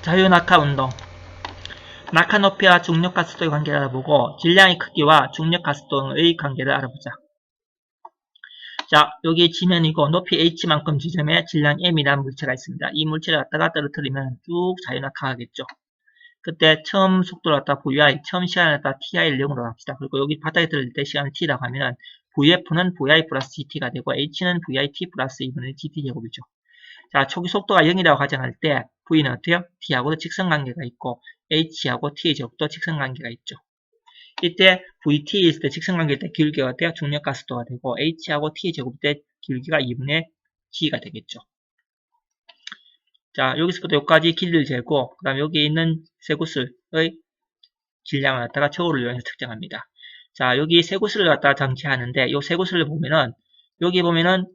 자유낙하 운동. 낙하 높이와 중력 가속도의 관계를 알아보고 질량의 크기와 중력 가속도의 관계를 알아보자. 자, 여기 지면이고 높이 h만큼 지점에 질량 m이라는 물체가 있습니다. 이 물체를 갖다가 떨어뜨리면 쭉 자유낙하하겠죠. 그때 처음 속도를 갖다 vi, 처음 시간을 갖다 ti를 0으로 합시다. 그리고 여기 바닥에 떨어질 때 시간을 t라고 하면 vf는 vi 플러스 gt가 되고 h는 vit 플러스 2분의 gt 제곱이죠. 자, 초기 속도가 0이라고 가정할 때 v는 어때요? t하고도 직선관계가 있고 h하고 t의 제곱도 직선관계가 있죠. 이때 vt 있을 때 직선관계일 때 기울기가 어때요? 중력가속도가 되고 h하고 t의 제곱 때 기울기가 2분의 g가 되겠죠. 자, 여기서부터 여기까지 길이를 재고 그 다음에 여기 있는 쇠구슬의 질량을 갖다가 저울을 이용해서 측정합니다. 자, 여기 쇠구슬을 갖다가 장치하는데 이 쇠구슬을 보면은 여기 보면은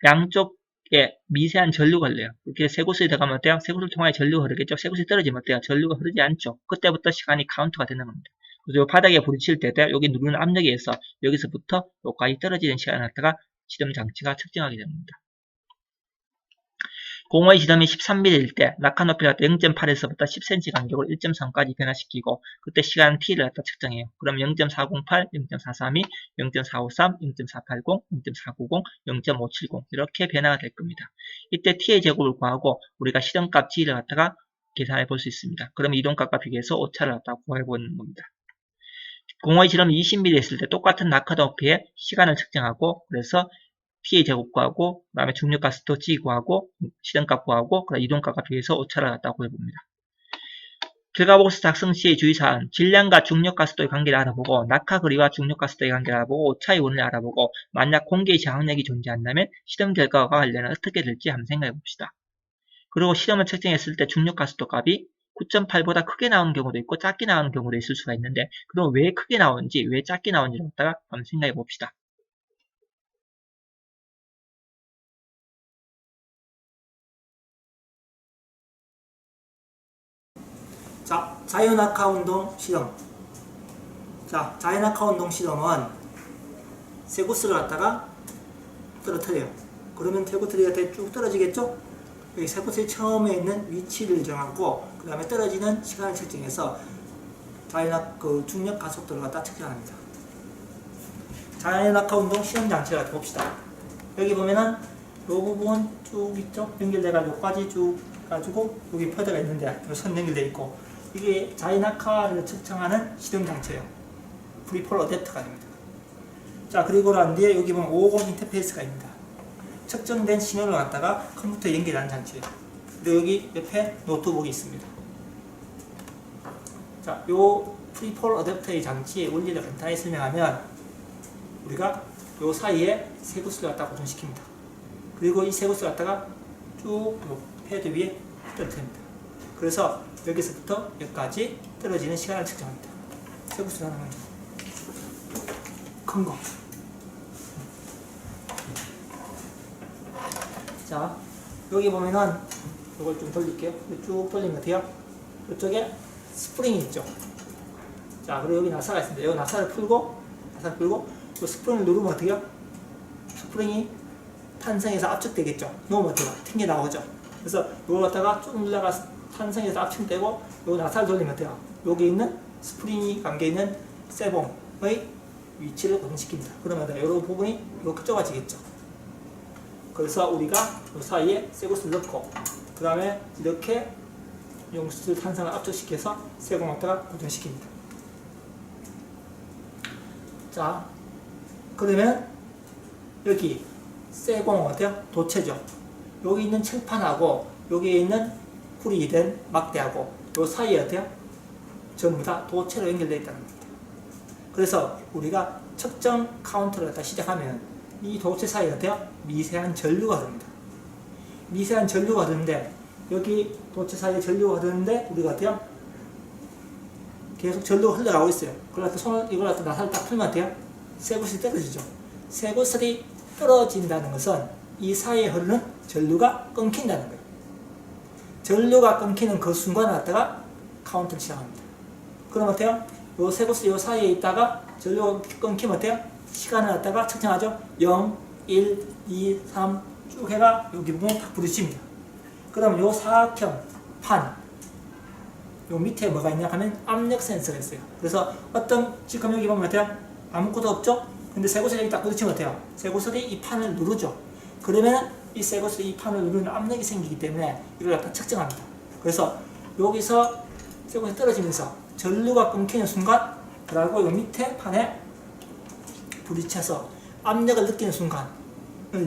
양쪽에 미세한 전류가 흘러요. 이렇게 쇠구슬이 들어가면 어때요? 쇠구슬 통하에 전류가 흐르겠죠. 쇠구슬이 떨어지면 어때요? 전류가 흐르지 않죠. 그때부터 시간이 카운트가 되는 겁니다. 그래서 이 바닥에 부딪힐 때 여기 누르는 압력에 의해서 여기서부터 여기까지 떨어지는 시간을 갖다가 지름 장치가 측정하게 됩니다. 공허의 지점이 13mm일 때 낙하 높이를 0.8에서부터 10cm 간격으로 1.3까지 변화시키고 그때 시간 t를 갖다 측정해요. 그럼 0.408, 0.432, 0.453, 0.480, 0.490, 0.570 이렇게 변화가 될 겁니다. 이때 t의 제곱을 구하고 우리가 시점값 g를 갖다가 계산해 볼 수 있습니다. 그럼 이동값과 비교해서 오차를 갖다가 구해 보는 겁니다. 공허의 지점이 20mm 했을 때 똑같은 낙하 높이의 시간을 측정하고 그래서 t의 제곱 구하고 그 다음에 중력가속도 g 구하고 시점값 구하고 그 다음 이동값과 비교해서 오차를 갖다 구해봅니다. 결과보고서 작성 시의 주의사항 질량과 중력가속도의 관계를 알아보고 낙하 거리와 중력가속도의 관계를 알아보고 오차의 원인을 알아보고 만약 공기의 저항력이 존재한다면 시험 결과와 관련은 어떻게 될지 한번 생각해 봅시다. 그리고 시험을 측정했을 때 중력가속도 값이 9.8보다 크게 나오는 경우도 있고 작게 나오는 경우도 있을 수가 있는데 그럼 왜 크게 나오는지 왜 작게 나오는지를 갖다가 한번 생각해 봅시다. 자, 자유낙하 운동 실험. 자, 자유낙하 운동 실험은 쇠구슬을 갖다가 떨어뜨려요. 그러면 쇠구슬이 쭉 떨어지겠죠? 여기 쇠구슬이 처음에 있는 위치를 정하고 그 다음에 떨어지는 시간을 측정해서 중력 가속도를 갖다 측정합니다. 자유낙하 운동 실험 장치를 갖다 봅시다. 여기 보면은 이 부분 쭉 있죠? 연결돼가지고 여기까지 쭉 가지고 여기 퍼드가 있는데 선 연결돼 있고 이게 자유낙하를 측정하는 실험 장치예요. 프리폴 어댑터가 됩니다. 자, 그리고 난 뒤에 여기 보면 550 인터페이스가 있습니다. 측정된 신호를 갖다가 컴퓨터에 연결하는 장치예요. 그리고 여기 옆에 노트북이 있습니다. 자, 요 프리폴 어댑터의 장치의 원리를 간단히 설명하면 우리가 요 사이에 쇠구슬을 갖다가 고정시킵니다. 그리고 이 쇠구슬을 갖다가 쭉 패드 위에 떨어뜨립니다. 그래서 여기서부터 여기까지 떨어지는 시간을 측정합니다. 쇠구슬 하나만 큰 거. 자, 여기 보면은 이걸 좀 돌릴게요. 쭉 돌리면 어때요? 이쪽에 스프링이 있죠. 자, 그리고 여기 나사가 있습니다. 여기 나사를 풀고 이 스프링을 누르면 어때요? 스프링이 탄성에서 압축되겠죠. 놓으면 어때요? 튕겨 나오죠. 그래서 이걸 갖다가 쭉 눌러가 탄성에서 압축되고 요 나사를 돌리면 돼요. 여기 있는 스프링이 감겨있는 쇠봉의 위치를 고정시킵니다. 그러면 이 부분이 이렇게 좁아지겠죠. 그래서 우리가 이 사이에 쇠구슬을 넣고 그 다음에 이렇게 용수질 탄성을 압축시켜서 쇠봉을 갖다가 고정시킵니다. 자, 그러면 여기 쇠봉은 어때요? 도체죠. 여기 있는 칠판하고 여기에 있는 풀이 된 막대하고 요 사이에 어때요? 전부 다 도체로 연결되어 있다는 겁니다. 그래서 우리가 측정 카운트를 갖다 시작하면 이 도체 사이에 어때요? 미세한 전류가 흐릅니다. 미세한 전류가 흐르는데 여기 도체 사이에 전류가 흐르는데 우리가 어때요? 계속 전류가 흘러가고 있어요. 그래서 이걸 갖다 나사를 딱 풀면 어때요? 쇠구슬이 떨어지죠. 쇠구슬이 떨어진다는 것은 이 사이에 흐르는 전류가 끊긴다는 거예요. 전류가 끊기는 그 순간을 갖다가 카운트를 시작합니다. 그럼 어때요? 요 쇠구슬 요 사이에 있다가 전류가 끊기면 어때요? 시간을 갖다가 측정하죠. 0, 1, 2, 3 쭉 해가 여기 부분에 딱 부딪힙니다. 그럼 요 사각형 판 요 밑에 뭐가 있냐 하면 압력 센서가 있어요. 그래서 어떤 지금 여기 보면 어때요? 아무것도 없죠? 근데 쇠고슬이 여기 딱 부딪히면 어때요? 쇠고슬이 이 판을 누르죠. 그러면 이 쇠고슬이 이 판을 누르는 압력이 생기기 때문에 이걸 갖다 측정합니다. 그래서 여기서 쇠고슬이 떨어지면서 전류가 끊기는 순간 그리고 요 밑에 판에 부딪혀서 압력을 느끼는 순간을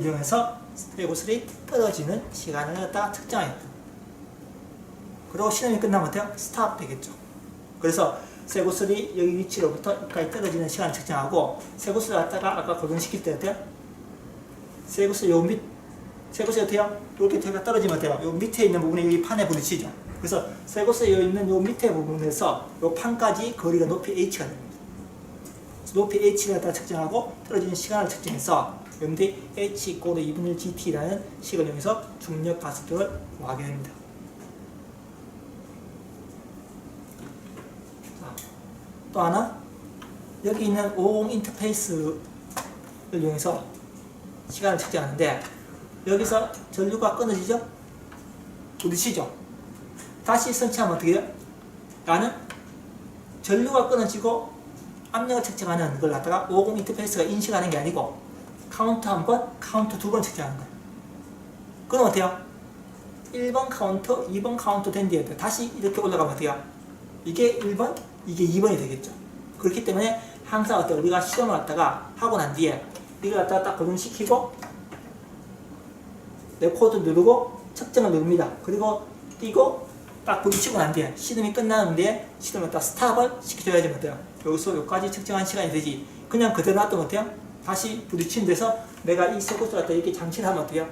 이용해서 쇠고슬이 떨어지는 시간을 갖다가 측정해요. 그리고 실험이 끝나면 어때요? 스탑 되겠죠. 그래서 쇠고슬이 여기 위치로부터 여기까지 떨어지는 시간을 측정하고 쇠고슬을 갖다가 아까 고정시킬 때 어때요? 쇠고슬 요 밑, 쇠고슬이 어때요? 여기 떨어지면 어때요? 요 밑에 있는 부분이 여기 판에 부딪히죠. 그래서 쇠고슬이 있는 요 밑에 부분에서 요 판까지 거리가 높이 h가 됩니다. 높이 h를 갖다 측정하고 떨어지는 시간을 측정해서 여러분들이 h = 2분의 1 gt라는 식을 이용해서 중력 가속도를 구하게 됩니다. 또 하나, 여기 있는 50 인터페이스를 이용해서 시간을 측정하는데 여기서 전류가 끊어지죠? 부딪히죠? 다시 설치하면 어떻게 돼요? 나는 전류가 끊어지고 압력을 측정하는 걸 갖다가 50 인터페이스가 인식하는 게 아니고 카운트 한 번, 카운트 두 번 측정하는 거예요. 그럼 어때요? 1번 카운트, 2번 카운트 된 뒤에 다시 이렇게 올라가면 어때요? 이게 1번, 이게 2번이 되겠죠. 그렇기 때문에 항상 어때 우리가 시험을 갖다가 하고 난 뒤에 이걸 갖다가 딱 고정시키고 레코드 누르고 측정을 누릅니다. 그리고 띄고 딱 부딪히고 난 뒤에 시험이 끝나는 뒤에 시험을 갖다 스탑을 시켜줘야지 어때요? 여기서 여기까지 측정한 시간이 되지. 그냥 그대로 놔두면 어때요? 다시 부딪힌 데서 내가 이 쇠고슬 갖다 이렇게 장치를 하면 어때요?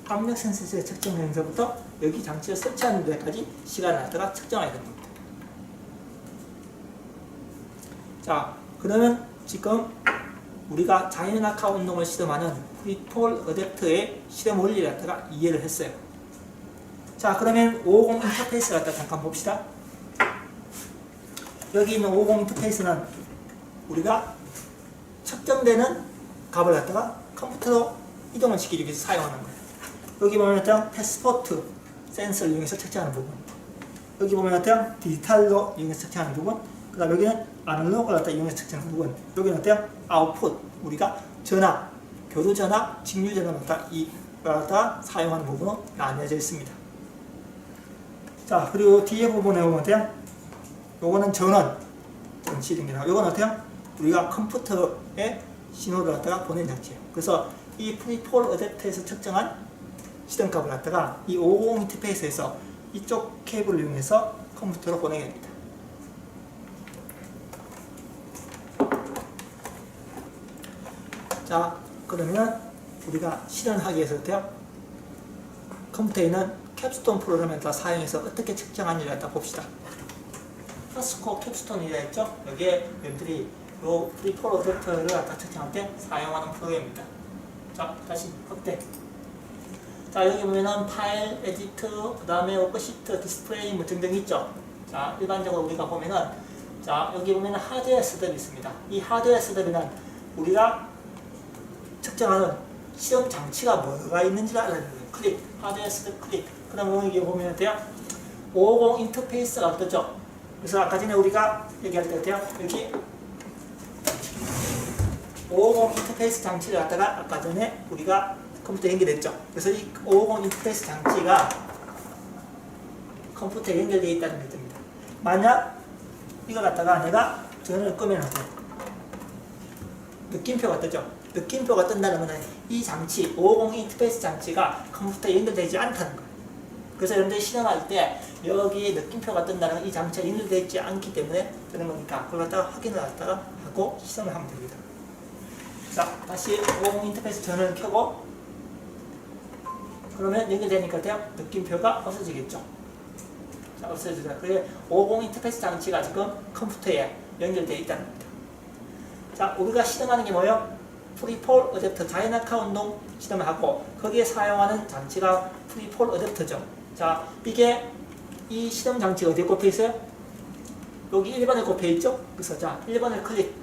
압력 센서의 측정에서부터 여기 장치를 설치하는 데까지 시간을 갖다가 측정해야 됩니다. 자, 그러면 지금 우리가 자연낙하 운동을 실험하는 프리폴 어댑터의 실험 원리를 갖다가 이해를 했어요. 자, 그러면 550 인터페이스를 갖다 잠깐 봅시다. 여기 있는 550 인터페이스는 우리가 측정되는 값을 갖다가 컴퓨터로 이동을 시키기 위해서 사용하는 거예요. 여기 보면 어때요? 패스포트 센서를 이용해서 측정하는 부분. 여기 보면 어때요? 디지털로 이용해서 측정하는 부분. 그 다음 여기는 아날로그를 갖다 이용해서 측정하는 부분. 여기는 어때요? 아웃풋. 우리가 전압, 교류 전압, 직류 전압을 갖다 사용하는 부분으로 나뉘어져 있습니다. 자, 그리고 뒤에 부분에 보면 어때요? 요거는 전원 장치입니다. 요건 어때요? 우리가 컴퓨터에 신호를 갖다가 보낸 장치예요. 그래서 이 프리폴 어댑터에서 측정한 시동값을 갖다가 이 550 인터페이스에서 이쪽 케이블을 이용해서 컴퓨터로 보내게 됩니다. 자, 그러면 우리가 실현하기 위해서 어때요? 컴퓨터에 있는 캡스톤 프로그램을 사용해서 어떻게 측정하는지를 갖다 봅시다. 퍼스코 캡스톤이라 했죠? 여기에 여러분들이 이 프리폴 어댑터를 갖다 측정할 때 사용하는 프로그램입니다. 자, 다시 확대. 자, 여기 보면은 파일, 에디터, 그 다음에 워크시트, 디스플레이 뭐 등등 있죠? 자, 일반적으로 우리가 보면은 자, 여기 보면은 하드웨어 셋업이 있습니다. 이 하드웨어 셋업에는 우리가 측정하는 실험 장치가 뭐가 있는지를 알아야 돼요. 클릭, 하드웨어 셋업 클릭. 그 다음에 여기 보면 어때요? 550 인터페이스가 어떠죠? 그래서 아까 전에 우리가 얘기할 때 어때요? 여기 550 인터페이스 장치를 갖다가 아까 전에 우리가 컴퓨터에 연결했죠. 그래서 이 550 인터페이스 장치가 컴퓨터에 연결되어 있다는 게 됩니다. 만약 이거 갖다가 내가 전원을 끄면 어때요? 느낌표가 뜨죠. 느낌표가 뜬다는 것은 이 장치, 550 인터페이스 장치가 컴퓨터에 연결되지 않다는 거예요. 그래서 여러분들이 실험할 때 여기 느낌표가 뜬다는 건 이 장치가 연결되어 있지 않기 때문에 되는 거니까 그걸 갖다가 확인을 갖다가 하고 실험을 하면 됩니다. 자, 다시 550 인터페이스 전원을 켜고 그러면 연결되니까 느낌표가 없어지겠죠. 자, 없어지죠. 그래서 550 인터페이스 장치가 지금 컴퓨터에 연결되어 있다는 겁니다. 자, 우리가 실험하는 게 뭐예요? 프리폴 어댑터, 자연낙하 운동 실험을 하고 거기에 사용하는 장치가 프리폴 어댑터죠. 자, 이게 이 실험 장치가 어디에 꼽혀 있어요? 여기 1번에 꼽혀 있죠? 그래서 자, 1번을 클릭.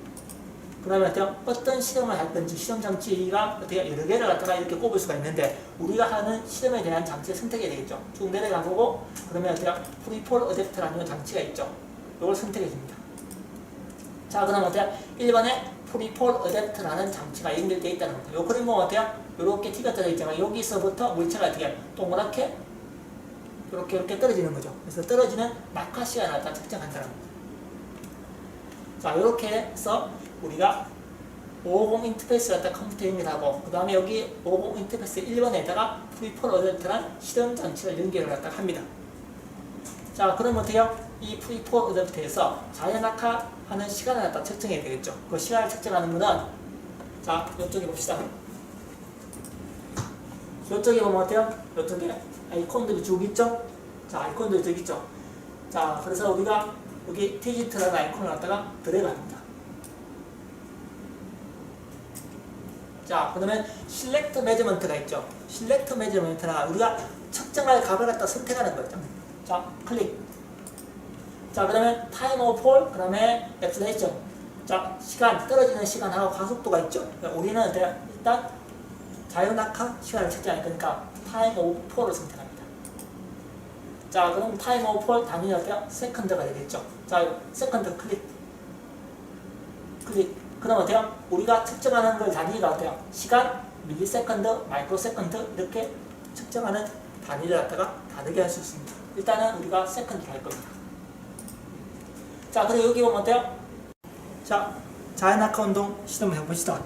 그러면 어떤 실험을 할 건지 실험 장치가 어떻게 여러 개를 갖다가 이렇게 꼽을 수가 있는데 우리가 하는 실험에 대한 장치를 선택해야 되겠죠. 쭉 내려가보고 그러면 어떻게 프리폴 어댑터라는 장치가 있죠. 이걸 선택해 줍니다. 자, 그럼 어때요? 1번에 프리폴 어댑터라는 장치가 연결되어 있다는 겁니다. 요 그림 보면 어때요? 요렇게 티가 떠져 있잖아요. 여기서부터 물체가 어떻게 동그랗게 이렇게 떨어지는 거죠. 그래서 떨어지는 낙하 시간을 갖다 측정한다는 겁니다. 자, 이렇게 해서 우리가 550 인터페이스를 갖다 컴퓨터 연결하고 그 다음에 여기 550 인터페이스 1번에다가 프리폴 어댑터란 실험 장치를 연결을 갖다 합니다. 자, 그럼 어때요? 이 프리폴 어댑터에서 자연 낙하하는 시간을 갖다 측정해야 되겠죠. 그 시간을 측정하는 거는 자, 이쪽에 봅시다. 이쪽에 보면 어때요? 이쪽에 아이콘들이 쭉 있죠? 자, 아이콘들이 쭉 있죠? 자, 그래서 우리가 여기 디지트라는 아이콘을 갖다가 드래그합니다. 자, 그러면 실렉트 메저먼트가 있죠? 실렉트 메저먼트나 우리가 측정할 값을 갖다 선택하는 거죠. 자, 클릭. 자, 그러면 타임 오브 폴, 그 다음에 엑셀레이션. 자, 시간, 떨어지는 시간하고 가속도가 있죠? 우리는 일단 자연 낙하 시간을 측정할 거니까 타임 오브 폴을 선택합니다. 자, 그럼 타임 오브 폴 단위는 어때요? 세컨드가 되겠죠. 자, 세컨드 클릭. 그럼 어때요? 우리가 측정하는 걸 단위가 어때요? 시간, 밀리세컨드, 마이크로세컨드 이렇게 측정하는 단위를 갖다가 다르게 할 수 있습니다. 일단은 우리가 세컨드로 할 겁니다. 자, 그리고 여기 보면 어때요? 자, 자연 낙하 운동 시험을 해봅시다.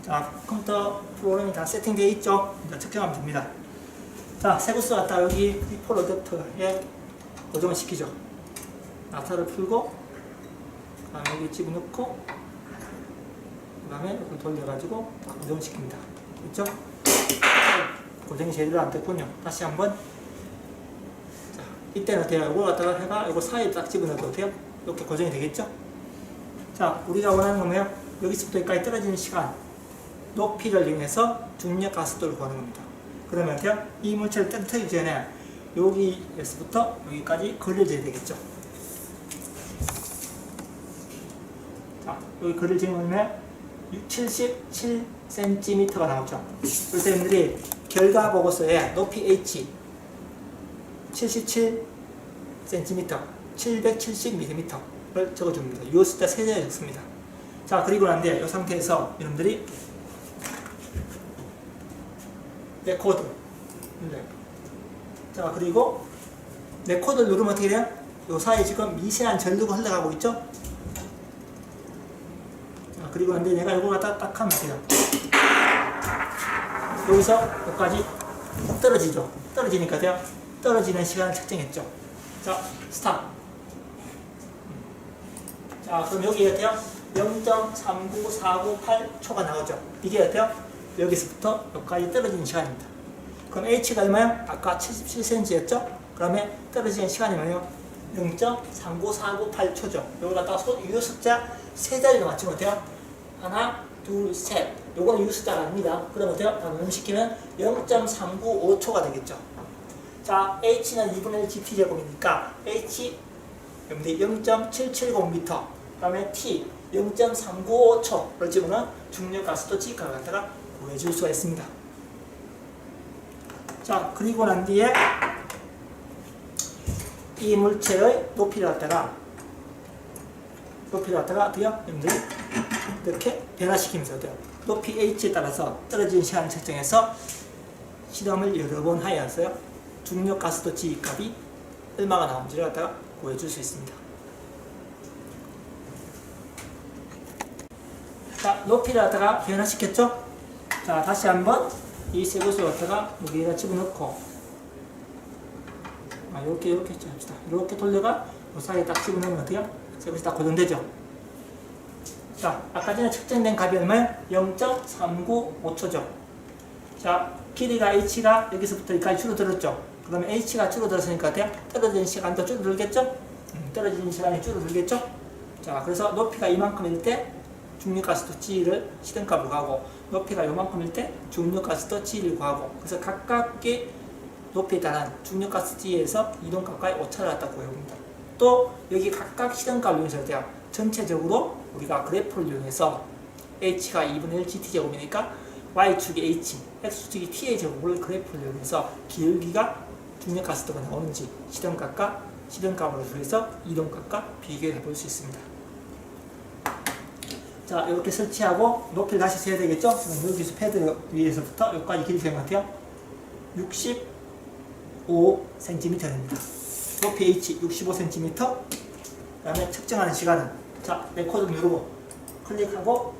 자, 컴퓨터 프로그램이 다 세팅되어 있죠? 이제 측정하면 됩니다. 자, 세구스 갖다 여기 프리폴 어댑터에 고정을 시키죠. 나사를 풀고, 그 다음에 여기 집어넣고, 그 다음에 이걸 돌려가지고 고정을 시킵니다. 그렇죠? 고정이 제대로 안 됐군요. 다시 한번. 자, 이때는 어때요? 이걸 갖다가 해가 이거 사이에 딱 집어넣어도 돼요? 이렇게 고정이 되겠죠? 자, 우리가 원하는 건 뭐예요? 여기서부터 여기까지 떨어지는 시간, 높이를 이용해서 중력 가속도를 구하는 겁니다. 그러면 어때요? 이 물체를 떨어뜨리기 전에 여기에서부터 여기까지 걸려져야 되겠죠. 자, 여기 걸려지면 77cm가 나오죠. 그래서 여러분들이 결과 보고서에 높이 H 77cm, 770mm를 적어줍니다. 이 숫자 3자리 적습니다. 자, 그리고 난 뒤에 이 상태에서 여러분들이 레코드. 자, 그리고 레코드를 누르면 어떻게 돼요? 이 사이에 지금 미세한 전류가 흘러가고 있죠? 자, 그리고 난 뒤에 내가 이걸 갖다 딱 하면 돼요. 여기서 여기까지 떨어지죠? 떨어지니까 돼요? 떨어지는 시간을 측정했죠? 자, 스탑. 자, 그럼 여기 어때요? 0.39498초가 나오죠? 이게 어때요? 여기서부터 여기까지 떨어지는 시간입니다. 그럼 H가 얼마요? 아까 77cm였죠? 그러면 떨어지는 시간이 뭐예요? 0.39498초죠. 여기 갖다가 유 숫자 3자리로 맞추면 어때요? 하나, 둘, 셋. 요거는 유 숫자가 아닙니다. 그럼 어때요? 나눔시키면 0.395초가 되겠죠. 자, H는 2분의 1 GT제곱이니까 H 0.770m, 그 다음에 T 0.395초를 집어넣은 중력 가속도 G값을 갖다가 구해줄 수가 있습니다. 자, 그리고 난 뒤에 이 물체의 높이를 갖다가 어때요? 여러분들이 이렇게 변화시키면서 어때요? 높이 H에 따라서 떨어지는 시간을 측정해서 실험을 여러 번 하여서요 중력 가속도 G 값이 얼마가 나오는지를 갖다가 구해줄 수 있습니다. 자, 높이를 갖다가 변화시켰죠? 자, 다시 한번 이 세 곳을 갖다가 여기에다 집어넣고 이렇게 합시다. 이렇게 돌려가 이 사이에 딱 집어넣으면 어때요? 세 곳이 딱 고정되죠? 자, 아까 전에 측정된 값이 얼마예요? 0.395초죠. 자, 길이가 H가 여기서부터 여기까지 줄어들었죠? 그러면 H가 줄어들었으니까 어때요? 떨어지는 시간도 줄어들겠죠? 떨어지는 시간이 줄어들겠죠? 자, 그래서 높이가 이만큼일 때 중력가속도 G를 시등값을 구하고 높이가 이만큼일 때 중력가속도 G를 구하고 그래서 각각의 높이에 따른 중력가속도 G에서 이동값과의 오차를 갖다 구해봅니다. 또 여기 각각 시등값을 이용해서 어때요? 전체적으로 우리가 그래프를 이용해서 h가 2분의 1 gt제곱이니까 y축이 h, x축이 t의 제곱을 그래프를 이용해서 기울기가 중력가속도가 나오는지 시름값으로 해서 이동값과 비교해 볼 수 있습니다. 자, 이렇게 설치하고 높이를 다시 세야 되겠죠? 여기서 패드 위에서부터 여기까지 길이 된 것 같아요. 65cm 됩니다. 높이 h 65cm. 그 다음에 측정하는 시간은, 자, 레코드 누르고 클릭하고,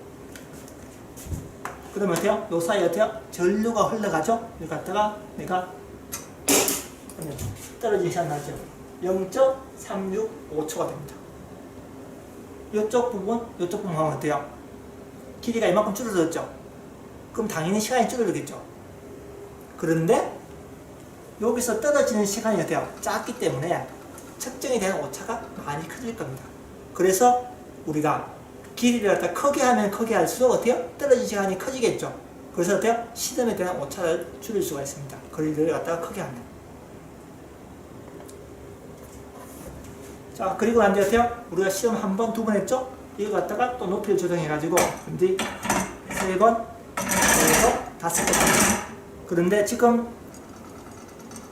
그러면 어때요? 요 사이에 어때요? 전류가 흘러가죠? 여기 갖다가 내가 떨어지는 시간 나죠? 0.365초가 됩니다. 이쪽 부분 하면 어때요? 길이가 이만큼 줄어들었죠? 그럼 당연히 시간이 줄어들겠죠? 그런데 여기서 떨어지는 시간이 어때요? 작기 때문에 측정이 되는 오차가 많이 커질 겁니다. 그래서 우리가 길이를 갖다 크게 하면 크게 할수록 어때요? 떨어지는 시간이 커지겠죠? 그래서 어때요? 시름에 대한 오차를 줄일 수가 있습니다. 거리를 갖다가 크게 하면. 자, 그리고 난 뒤에 어때요? 우리가 시험 한 번, 두 번 했죠? 이거 갖다가 또 높이를 조정해가지고 이제 세 번, 다섯 번. 그런데 지금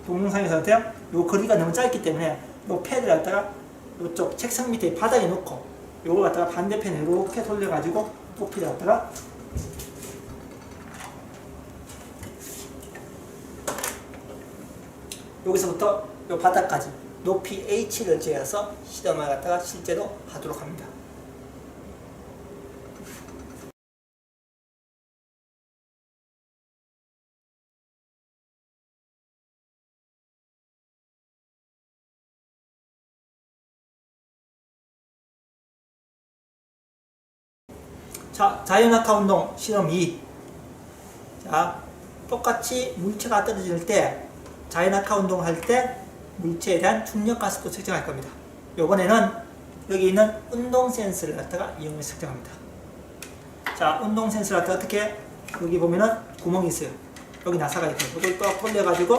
동영상에서 어때요? 요 거리가 너무 짧기 때문에 요 패드를 갖다가 요쪽 책상 밑에 바닥에 놓고 요걸 갖다가 반대편에 이렇게 돌려가지고 높이를 갖다가 여기서부터 요 바닥까지 높이 h를 재어서 시험을 갖다가 실제로 하도록 합니다. 자, 자유낙하 운동 실험 2. 자, 똑같이 물체가 떨어질 때 자유낙하 운동을 할 때 물체에 대한 중력 가속도 측정할 겁니다. 요번에는 여기 있는 운동 센서를 갖다가 이용해서 측정합니다. 자, 운동 센서를 갖다가 어떻게, 여기 보면은 구멍이 있어요. 여기 나사가 있고, 이걸 또 돌려가지고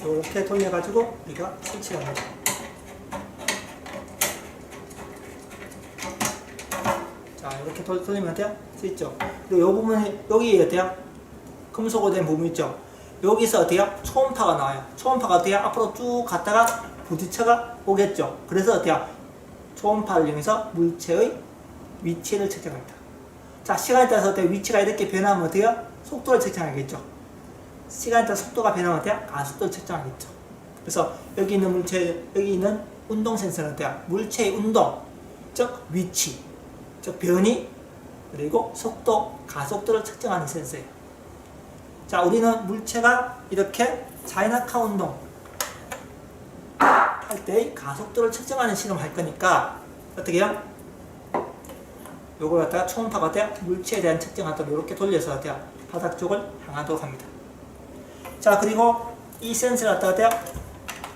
이렇게 돌려가지고 우리가 설치를 합니다. 자, 이렇게 돌리면 돼요? 수 있죠? 그리고 이 부분이, 여기 어때요? 금속으로 된 부분 있죠? 여기서 어때요? 초음파가 나와요. 초음파가 어때요? 앞으로 쭉 갔다가 부딪혀가 오겠죠? 그래서 어때요? 초음파를 이용해서 물체의 위치를 측정합니다. 자, 시간에 따라서 어때요? 위치가 이렇게 변하면 어때요? 속도를 측정하겠죠? 시간에 따라 속도가 변하면 어때요? 가속도를 측정하겠죠? 그래서 여기 있는 물체, 여기 있는 운동 센서는 어때요? 물체의 운동, 즉 위치, 즉 변이, 그리고 속도, 가속도를 측정하는 센서예요. 자, 우리는 물체가 이렇게 자유낙하 운동 할 때의 가속도를 측정하는 실험을 할 거니까 어떻게 해요? 요걸 갖다가 초음파가 어때요? 물체에 대한 측정하도록 이렇게 돌려서 어때요? 바닥 쪽을 향하도록 합니다. 자, 그리고 이 센서를 갖다가 어때요?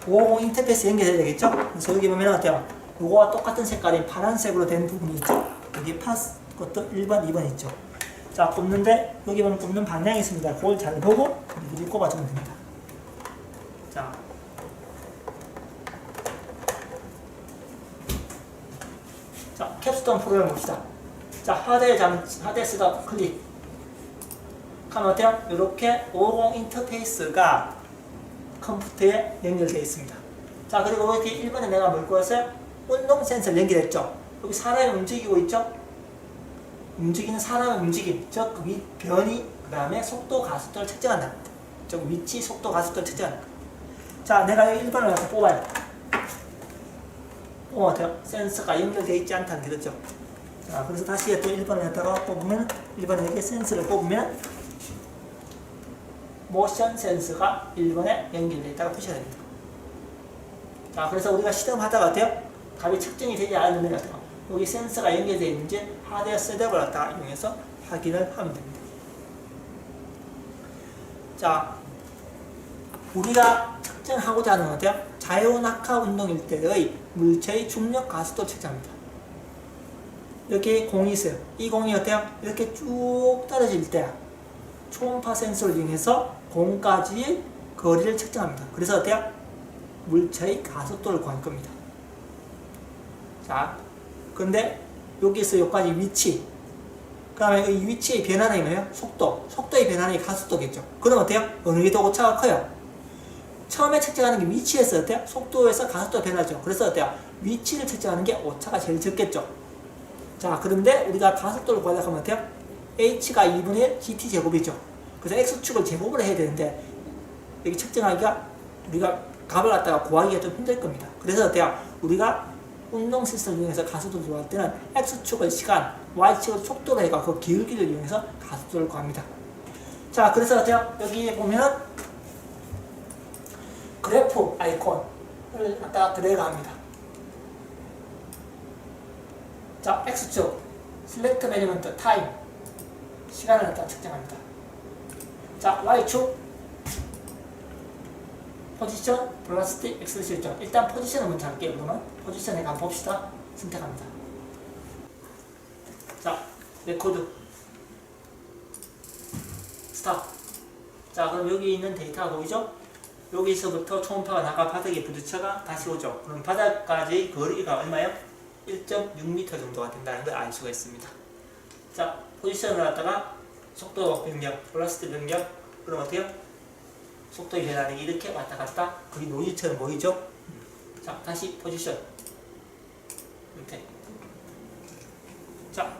550 인터페이스 연결해야 되겠죠? 그래서 여기 보면 어때요? 요거와 똑같은 색깔인 파란색으로 된 부분이 있죠? 여기 파스 것도 1번, 2번 있죠? 자, 꼽는데 여기 보면 꼽는 방향이 있습니다. 그걸 잘 보고 미리 꼽아주면 됩니다. 자, 캡스톤 프로그램 봅시다. 자, 하드에스다 클릭 하면 어때요? 이렇게 550 인터페이스가 컴퓨터에 연결되어 있습니다. 자, 그리고 여기 1번에 내가 뭘 꺼냈어요? 운동 센서를 연결했죠. 여기 사람이 움직이고 있죠? 움직이는 사람의 움직임, 즉 변이, 그 다음에 속도, 가속도를 측정한다. 즉 위치, 속도, 가속도를 측정한다. 자, 내가 여기 1번을 갖다 뽑아요. 어때요? 센서가 연결되어 있지 않다는 게 그렇죠? 자, 그래서 다시 또 1번을 갖다가 뽑으면, 1번에 이렇게 센서를 뽑으면 모션 센서가 1번에 연결되어 있다고 표시가 됩니다. 자, 그래서 우리가 실험하다가 어때요? 답이 측정이 되지 않으면 어때요? 여기 센서가 연결되어 있는지 하드웨어 셋업을 갖다가 이용해서 확인을 하면 됩니다. 자, 우리가 측정하고자 하는 건 어때요? 자유낙하 운동일 때의 물체의 중력 가속도 측정입니다. 여기 공이 있어요. 이 공이 어때요? 이렇게 쭉 떨어질 때 초음파 센서를 이용해서 공까지의 거리를 측정합니다. 그래서 어때요? 물체의 가속도를 구할 겁니다. 자, 근데 여기서 여기까지 위치, 그 다음에 이 위치의 변화는 뭐예요? 속도. 속도의 변화는 가속도겠죠. 그럼 어때요? 어느 게 더 오차가 커요? 처음에 측정하는 게 위치에서 어때요? 속도에서 가속도 변화죠. 그래서 어때요? 위치를 측정하는 게 오차가 제일 적겠죠. 자, 그런데 우리가 가속도를 구하려고 하면 어때요? h가 2분의 1 gt 제곱이죠. 그래서 x축을 제곱을 해야 되는데 여기 측정하기가 우리가 값을 갖다가 구하기가 좀 힘들 겁니다. 그래서 어때요? 우리가 운동 시스템을 이용해서 가속도를 구할 때는 x축을 시간, y축을 속도로 해가 그 기울기를 이용해서 가속도를 구합니다. 자, 그래서 어때요? 여기 보면은 그래프 아이콘을 갖다가 드래그합니다. 자, x축 select measurement time 시간을 갖다가 측정합니다. 자, y축 포지션, velocity, acceleration. 일단 포지션을 먼저 할게요. 그러면 포지션에 한번 봅시다. 선택합니다. 자, 레코드 스탑. 자, 그럼 여기 있는 데이터가 보이죠? 여기서부터 초음파가 나가 바닥에 부딪혀가 다시 오죠. 그럼 바닥까지 거리가 얼마예요? 1.6m 정도가 된다는 걸 알 수가 있습니다. 자, 포지션을 갖다가 속도 변경, velocity 변경. 그럼 어때요? 속도의 변화는 이렇게 왔다 갔다 거의 노이즈처럼 보이죠? 자, 다시 포지션 밑에. 자,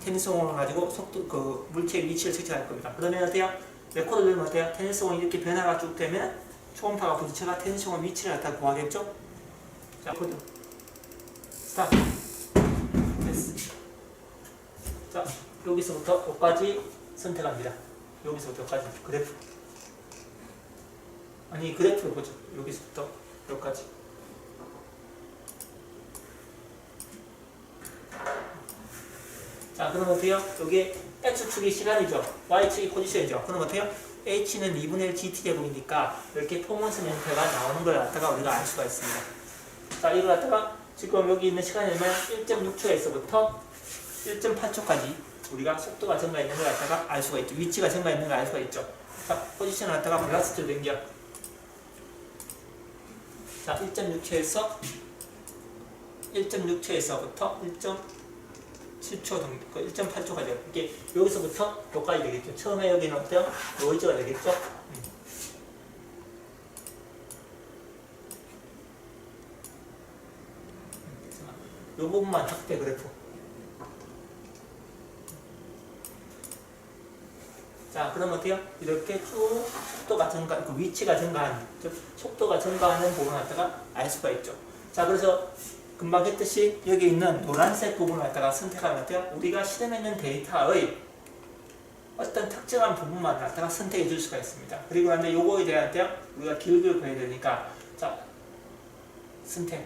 테니스공을 가지고 속도 그 물체의 위치를 측정할 겁니다. 그러면 어때요? 레코드 누르면 어때요? 테니스공이 이렇게 변화가 쭉 되면 초음파가 부딪혀가 테니스공 위치를 갖다 구하겠죠? 자, 코드 스탑. 됐어. 자, 여기서부터 여기까지 선택합니다. 여기서부터 여기까지 그래프. 아니, 그래프를 보죠. 여기서부터 여기까지. 자, 그럼 어때요? 여기 x축이 시간이죠. y축이 포지션이죠. 그럼 어때요? h는 2분의 1 gt 제곱이니까 이렇게 포먼스 멘트가 나오는 걸 갖다가 우리가 알 수가 있습니다. 자, 이걸 갖다가 지금 여기 있는 시간이 얼마야? 1.6초에서부터 1.8초까지 우리가 속도가 증가했는 걸 갖다가 알 수가 있죠. 위치가 증가했는 걸 알 수가 있죠. 자, 포지션을 갖다가 velocity 변경. 자, 1.6초에서부터 1.7초 정도, 1.8초까지. 이게 여기서부터 여기까지 되겠죠. 처음에 여기는 어때요? 노이즈가 되겠죠? 이 부분만 확대 그래프. 자, 그럼 어때요? 이렇게 쭉 속도가 증가, 그 위치가 증가하는, 즉 속도가 증가하는 부분을 갖다가 알 수가 있죠. 자, 그래서 금방 했듯이 여기 있는 노란색 부분을 갖다가 선택하면 어때요? 우리가 실험했는 데이터의 어떤 특정한 부분만 갖다가 선택해 줄 수가 있습니다. 그리고 나서 요거에 대한 어때요? 우리가 기울기를 구해야 되니까, 자, 선택,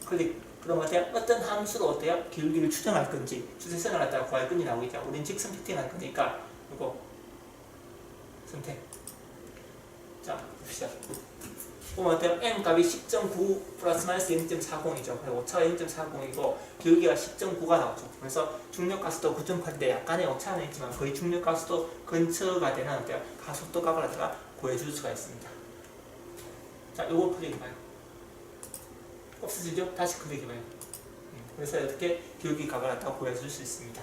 클릭. 그럼 어때요? 어떤 함수로 어때요? 기울기를 추정할 건지, 추세선을 갖다가 구할 건지 나오겠죠. 우린 직선 피팅할 거니까, 이거 선택. 자, 봅시다. 보면 어때요? m 값이 10.9 플러스 마이너스 0.40이죠. 그래서 오차가 0.40이고 기울기가 10.9가 나오죠. 그래서 중력 가속도 9.8인데 약간의 오차는 있지만 거의 중력 가속도 근처가 되는 어때요? 가속도 값을 갖다가 구해줄 수가 있습니다. 자, 요거 클릭해봐요. 없어지죠? 다시 클릭해봐요. 그래서 이렇게 기울기 값을 갖다가 구해줄 수 있습니다.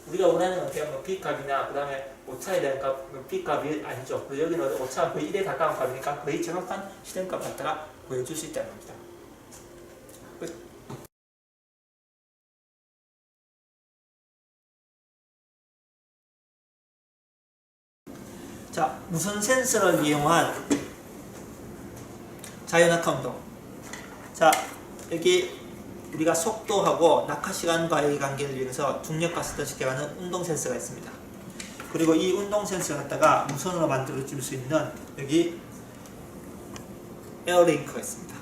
우리가 원하는 어때요? 뭐 B값이나 그 다음에 오차에 대한 값, B값이 아니죠. 그래서 여기는 오차가 거의 1에 가까운 값이니까 거의 정확한 실행값 갖다가 구해줄 수 있다는 겁니다. 끝. 자, 무선 센서를 이용한 자연낙하 운동. 자, 여기 우리가 속도하고 낙하시간과의 관계를 이용해서 중력 가속도 측정하는 운동 센서가 있습니다. 그리고 이 운동 센서를 갖다가 무선으로 만들어 줄 수 있는 여기 에어링크가 있습니다.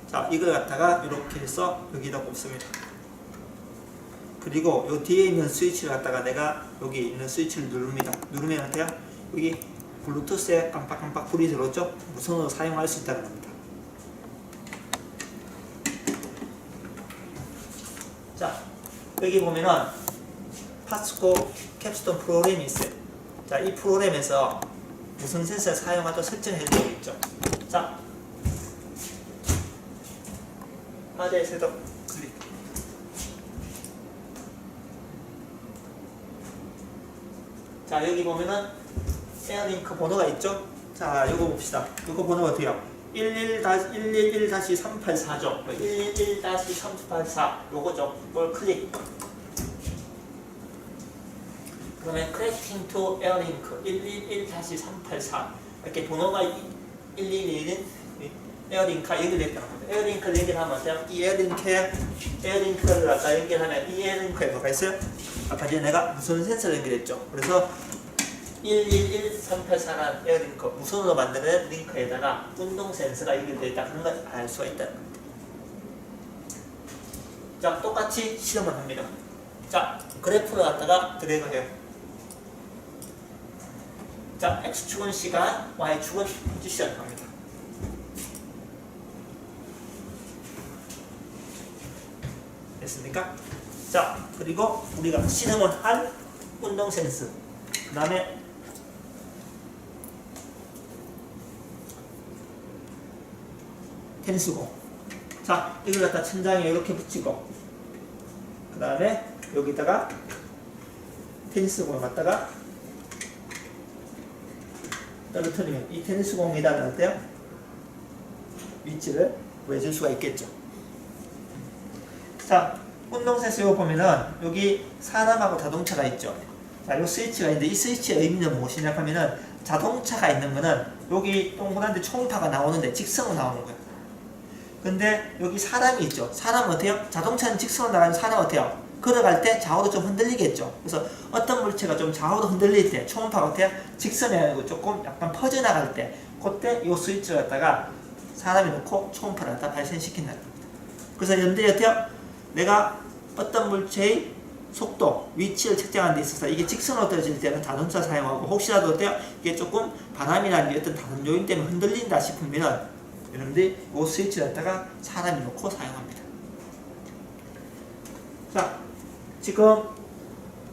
자, 이걸 갖다가 이렇게 해서 여기다 꼽습니다. 그리고 요 뒤에 있는 스위치를 갖다가 내가 여기 있는 스위치를 누릅니다. 누르면 어때요? 여기 블루투스에 깜빡깜빡 불이 들어오죠? 무선으로 사용할 수 있다는 겁니다. 자, 여기 보면은 파스코 캡스톤 프로그램이 있어요. 자, 이 프로그램에서 무선 센서를 사용하도록 설정해 주고 있죠. 자, 하단에 셋업 클릭. 자, 여기 보면은 에어링크 번호가 있죠? 자, 요거 봅시다. 요거 번호가 어때요? 111-384죠. 111-384 요거죠. 이걸 클릭. 그러면 connecting to airlink 111-384 이렇게 번호가 111은 에어링크가 연결됐다는 겁니다. 에어링크를 연결하면 어때요? 이 에어링크를 갖다 연결하면 이 에어링크에 뭐가 있어요? 아까 전에 내가 무선 센서를 연결했죠. 그래서 111-384라는 에어링크 무선으로 만드는 링크에다가 운동 센서가 연결되어 있다. 그런 걸 알 수가 있다. 자, 똑같이 실험을 합니다. 자, 그래프를 갖다가 드래그해요. 자, X축은 시간, Y축은 포지션 합니다. 됐습니까? 자, 그리고 우리가 실험을 할 운동 센스. 그 다음에 테니스공. 자, 이걸 갖다 천장에 이렇게 붙이고, 그 다음에 여기다가 테니스공을 갖다가 떨어뜨리면 이 테니스공에다가 어때요? 위치를 구해줄 수가 있겠죠. 자, 운동센서 이거 보면은 여기 사람하고 자동차가 있죠. 자, 요 스위치가 있는데 이 스위치의 의미는 무엇이냐 하면은 자동차가 있는 거는 여기 동그란데 초음파가 나오는데 직선으로 나오는 거예요. 근데 여기 사람이 있죠. 사람은 어때요? 자동차는 직선으로 나가면 사람은 어때요? 걸어갈 때 좌우로 좀 흔들리겠죠. 그래서 어떤 물체가 좀 좌우로 흔들릴 때 초음파가 어때요? 직선이 아니고 조금 약간 퍼져나갈 때 그때 이 스위치를 갖다가 사람이 놓고 초음파를 갖다 발생시킨다는 겁니다. 그래서 여러분들이 어때요? 내가 어떤 물체의 속도, 위치를 측정하는 데 있어서 이게 직선으로 떨어질 때는 자동차 사용하고 혹시라도 어때요? 이게 조금 바람이나 어떤 다른 요인 때문에 흔들린다 싶으면은 여러분들이 이 스위치를 갖다가 사람이 놓고 사용합니다. 자, 지금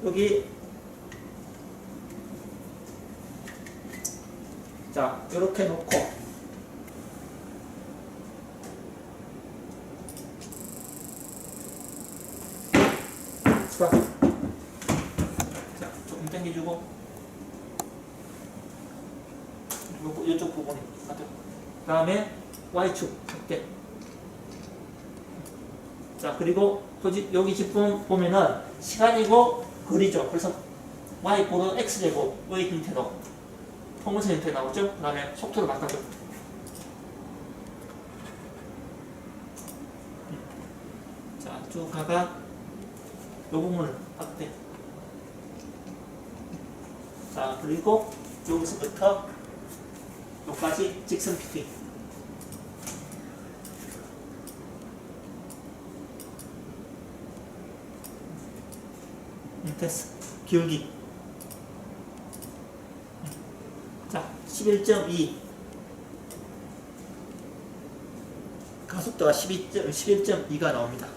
여기 자, 이렇게 놓고 자, 조금 당겨주고 이쪽 부분이 맞죠? 그 다음에 Y축 확대. 자, 그리고 여기 지금 보면은 시간이고 거리죠. 그래서 Y보다 X제곱 의 형태로 포물선 형태 나오죠. 그 다음에 속도를 바꿔줘. 자, 쭉 가가 요 부분을 확대. 자, 그리고 여기서부터 여기까지 직선 피팅. 됐어. 기울기. 자, 11.2. 가속도가 11.2가 나옵니다.